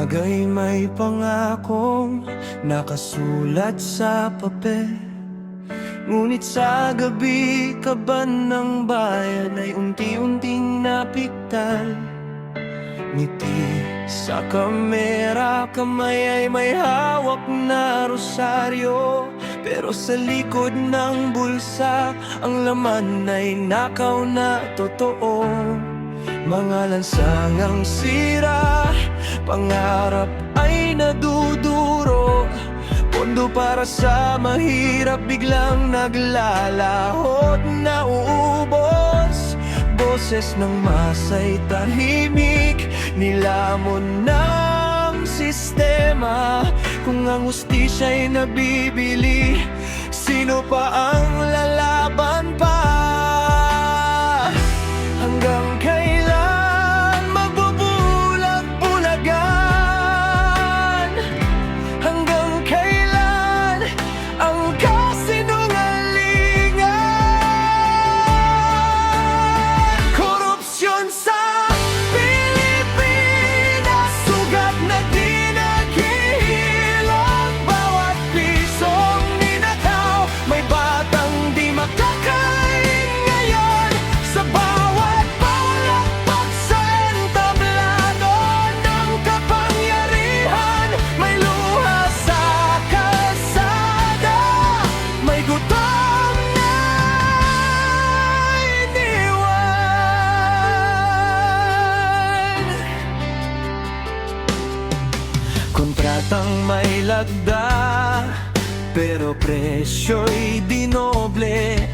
bagay may pangakong nakasulat sa papel. Ngunit sa gabi, kaban ng bayan ay unti-unting napiktal. Ngiti sa kamera, kamay ay may hawak na rosaryo. Pero sa likod ng bulsa, ang laman ay nakaw na totoo. Mga lansangang sira, pangarap ay naduduro. Pondo para sa mahirap biglang naglalahot na uubos. Boses ng masa'y tahimik, nilamon ng sistema. Kung ang hustisya'y nabibili, sino pa ang lalaban pa? Hanggang kailan magbubulag-bulagan? Hanggang kailan ang kasinungalingan? Korupsyon sa Pilipinas, sugat na di naghihilang. Bawat pisong ninakaw, may batang di makakain ngayon. Sa bawat palakpak sa entablado ng kapangyarihan, may luha sa kalsada, may gutom na iniwan. Kontratang may lagda, pero presyo'y dinoble.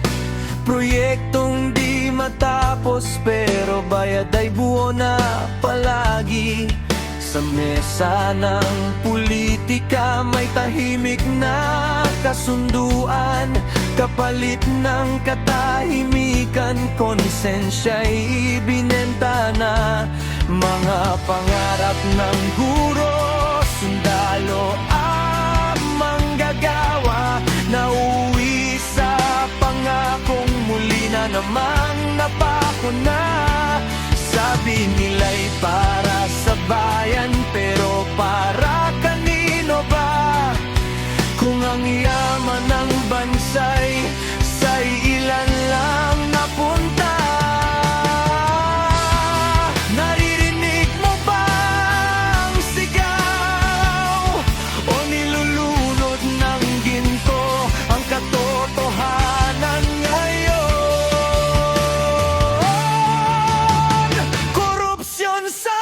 Proyektong di matapos, pero bayad ay buo na palagi. Sa mesa ng politika, may tahimik na kasunduan. Kapalit ng katahimikan, konsensya'y ibinenta na. Mga pangarap ng guro, sundalo at manggagawa, nauwi sa pangakong muli na namang napako na. Sabi nila'y para sa bayan, pero para kanino ba? Kung ang yaman ng bansa'y sa ilan lang napunta. Naririnig mo ba ang sigaw? O nilulunod ng ginto ang katotohanan ngayon? Korupsyon sa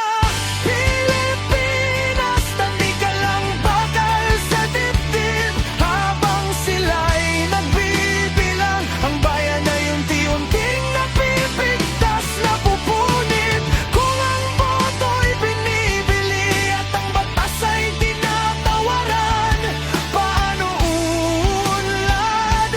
Pilipinas, tabi ka lang bakal sa dibdib. Habang sila'y nagbibilang, ang bayan ay unti-unting napipigtas, napupunit. Kung ang boto'y binibili at ang batas ay tinatawaran, paano uunlad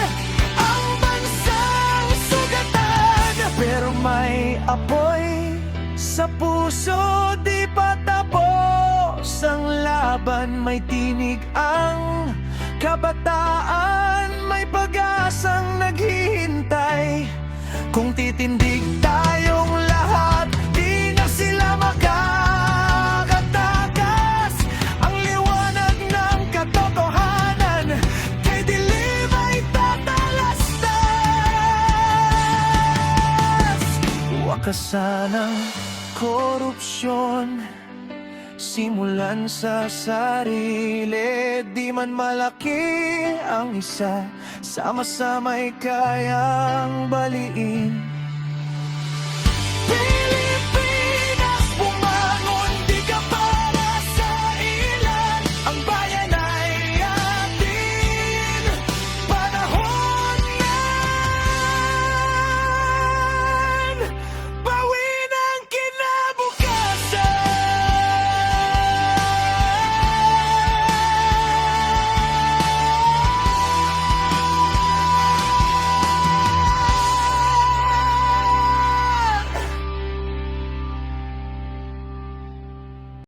ang bansang sugatan? Pero may apoy sa puso, di pa tapos ang laban. May tinig ang kabataan, may pag-asang naghihintay. Kung titindig tayong lahat, di na sila makakatakas. Ang liwanag ng katotohanan, kay dilim ay tatalastas. Wakasan ang korupsyon, simulan sa sarili. Di man malaki ang isa, sama-sama'y kayang baliin.